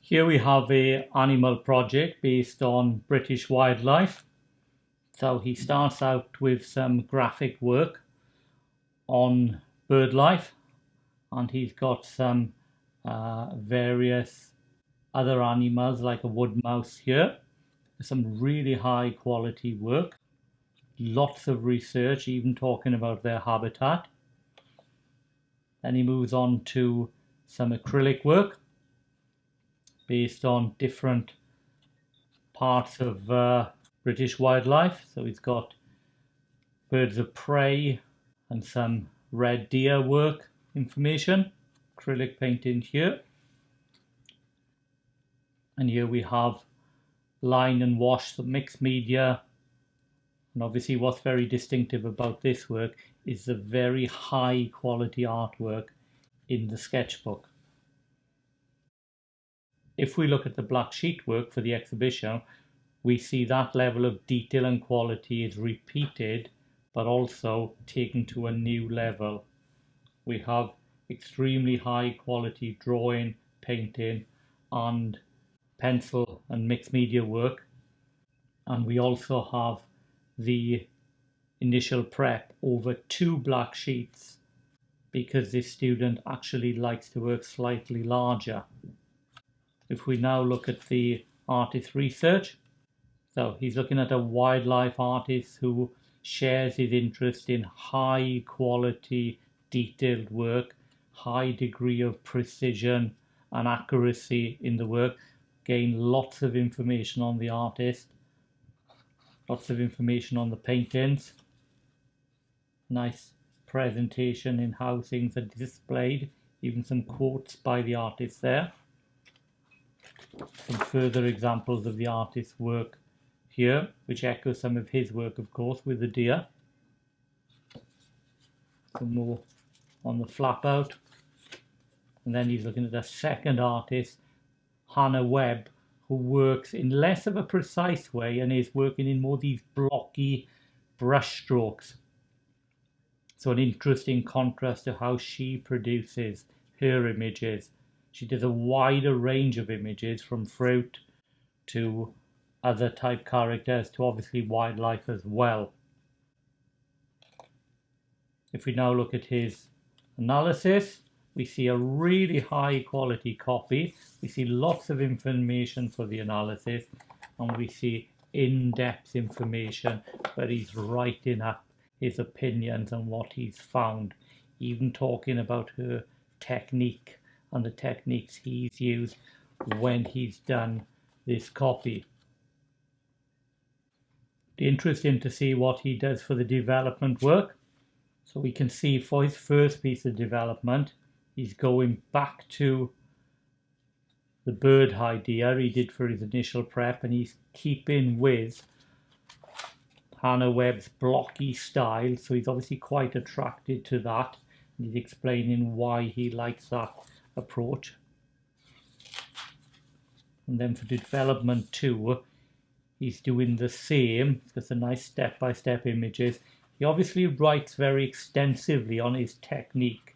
Here we have a animal project based on British wildlife. So he starts out with some graphic work on bird life, and he's got some various other animals like a wood mouse here. Some really high quality work, lots of research, even talking about their habitat. Then he moves on to some acrylic work based on different parts of British wildlife. So he's got birds of prey and some red deer work information, acrylic painting here. And here we have line and wash, the mixed media. And obviously what's very distinctive about this work is the very high quality artwork in the sketchbook. If we look at the black sheet work for the exhibition, we see that level of detail and quality is repeated, but also taken to a new level. We have extremely high quality drawing, painting, and pencil and mixed media work. And we also have the initial prep over 2 black sheets because this student actually likes to work slightly larger. If we now look at the artist research, so he's looking at a wildlife artist who shares his interest in high quality detailed work, high degree of precision and accuracy in the work. Again, lots of information on the artist, lots of information on the paintings. Nice presentation in how things are displayed, even some quotes by the artist there. Some further examples of the artist's work here, which echoes some of his work, of course, with the deer. Some more on the flap out. And then he's looking at a second artist, Hannah Webb, who works in less of a precise way and is working in more these blocky brush strokes. So an interesting contrast to how she produces her images. She does a wider range of images, from fruit to other type characters to obviously wildlife as well. If we now look at his analysis, we see a really high quality copy. We see lots of information for the analysis, and we see in-depth information where he's writing up his opinions on what he's found, even talking about her technique and the techniques he's used when he's done this copy. Interesting to see what he does for the development work. So we can see for his first piece of development, he's going back to the bird idea he did for his initial prep, and he's keeping with Hannah Webb's blocky style. So he's obviously quite attracted to that. And he's explaining why he likes that approach. And then for development 2, he's doing the same. It's got some nice step-by-step images. He obviously writes very extensively on his technique,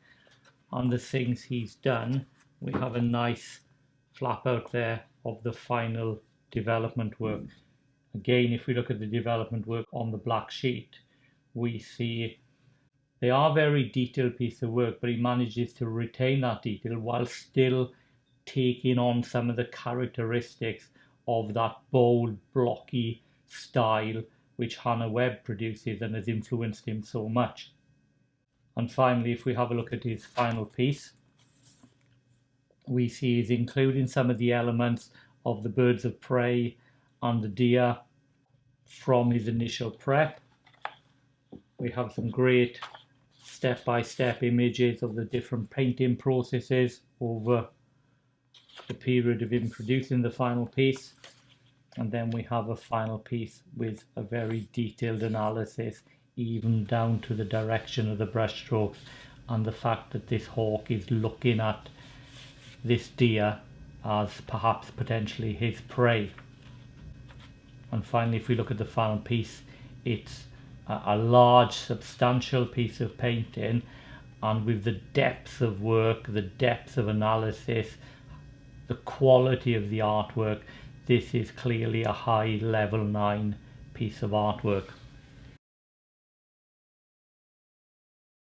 on the things he's done. We have a nice flap out there of the final development work. Again, if we look at the development work on the black sheet, we see they are very detailed piece of work, but he manages to retain that detail while still taking on some of the characteristics of that bold, blocky style which Hannah Webb produces and has influenced him so much. And finally, if we have a look at his final piece, we see he's including some of the elements of the birds of prey and the deer from his initial prep. We have some great step-by-step images of the different painting processes over the period of him producing the final piece. And then we have a final piece with a very detailed analysis, even down to the direction of the brush strokes and the fact that this hawk is looking at this deer as perhaps potentially his prey. And finally, if we look at the final piece, it's a large, substantial piece of painting, and with the depth of work, the depth of analysis, the quality of the artwork, this is clearly a high level 9 piece of artwork.